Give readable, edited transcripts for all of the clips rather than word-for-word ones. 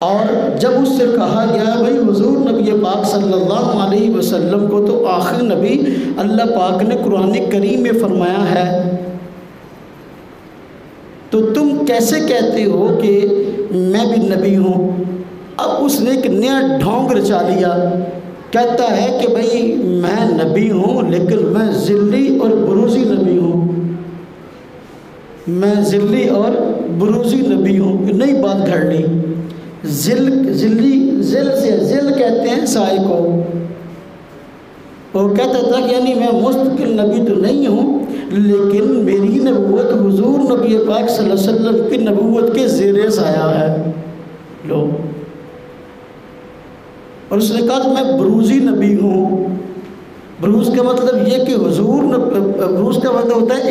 اور جب اس سے کہا گیا بھئی حضور نبی پاک صلی اللہ علیہ وسلم کو تو آخر نبی اللہ پاک نے قرآن کریم میں فرمایا ہے، تو تم کیسے کہتے ہو کہ میں بھی نبی ہوں؟ اب اس نے ایک نیا ڈھونگ رچا لیا، کہتا ہے کہ بھئی میں نبی ہوں لیکن میں ذلی اور بروزی نبی ہوں، میں ذلی اور بروزی نبی ہوں۔ نئی بات گھڑ لی، ذل سے ذل کہتے ہیں سائے کو۔ وہ کہتا تھا کہ یعنی میں مستقل نبی تو نہیں ہوں لیکن میری نبوت حضور نبی پاک صلی اللہ علیہ وسلم کی نبوت کے زیر سایہ ہے۔ لو، اور اس نے کہا کہ میں بروزی نبی ہوں۔ بروز کا مطلب یہ کہ بروز کا مطلب ہوتا ہے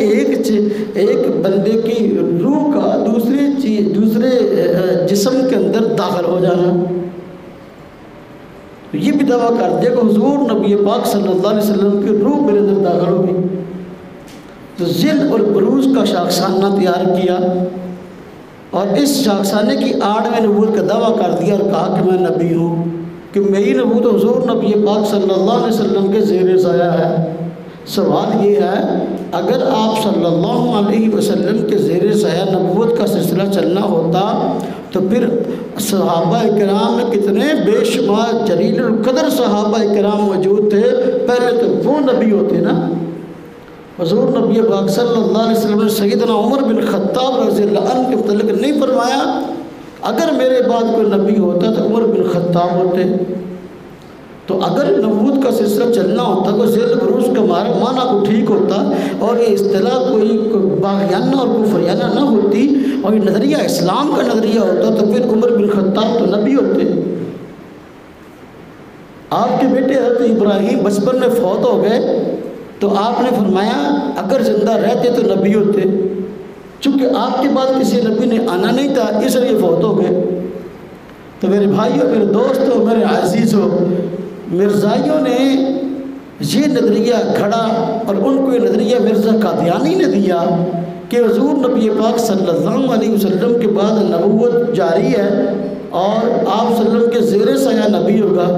ایک بندے کی روح کا دوسرے جسم کے اندر داخل ہو جانا۔ یہ بھی دعویٰ کر دیا کہ حضور نبی پاک صلی اللہ علیہ وسلم کی روح میرے اندر داخل ہوگی۔ تو ذل اور بروز کا شاخسانہ تیار کیا اور اس شاخسانے کی آڑ میں نبوت کا دعویٰ کر دیا اور کہا کہ میں نبی ہوں، کہ میری نبوت حضور نبی پاک صلی اللہ علیہ وسلم کے زیر سایہ ہے۔ سوال یہ ہے، اگر آپ صلی اللہ علیہ وسلم کے زیر سایہ نبوت کا سلسلہ چلنا ہوتا تو پھر صحابہ کرام میں کتنے بے شمار جلیل القدر صحابہ کرام موجود تھے، پہلے تو وہ نبی ہوتے نا۔ حضور نبی پاک صلی اللہ علیہ وسلم نے سیدنا عمر بن خطاب رضی اللہ عنہ کے متعلق نہیں فرمایا اگر میرے بعد کوئی نبی ہوتا تو عمر بن خطاب ہوتے؟ تو اگر نبوت کا سلسلہ چلنا ہوتا تو ذیل بروز کا معنی کو ٹھیک ہوتا اور یہ اصطلاح کوئی باغیانہ اور کفریانہ نہ ہوتی اور یہ نظریہ اسلام کا نظریہ ہوتا تو پھر عمر بن خطاب تو نبی ہوتے۔ آپ کے بیٹے حضرت ابراہیم بچپن میں فوت ہو گئے تو آپ نے فرمایا اگر زندہ رہتے تو نبی ہوتے، چونکہ آپ کے بعد کسی نبی نے آنا نہیں تھا اس لیے فوت ہو گئے۔ تو میرے بھائیوں، میرے دوستوں، میرے عزیزوں، مرزائیوں نے یہ نظریہ گھڑا اور ان کو یہ نظریہ مرزا قادیانی نے دیا کہ حضور نبی پاک صلی اللہ علیہ وسلم کے بعد نبوت جاری ہے اور آپ صلی اللہ علیہ وسلم کے زیر سایہ نبی ہوگا۔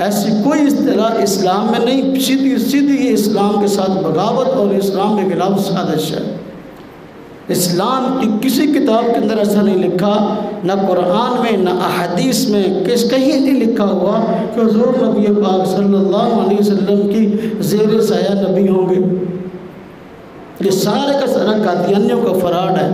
ایسی کوئی اصطلاح اسلام میں نہیں، سیدھی یہ اسلام کے ساتھ بغاوت اور اسلام کے خلاف سازش ہے۔ اسلام کی کسی کتاب کے اندر ایسا نہیں لکھا، نہ قرآن میں نہ احادیث میں کہیں نہیں لکھا ہوا کہ حضور نبی پاک صلی اللہ علیہ وسلم کی زیر سایہ نبی ہوں گے۔ یہ سارے کا سارا قادیانیوں کا فراڈ ہے۔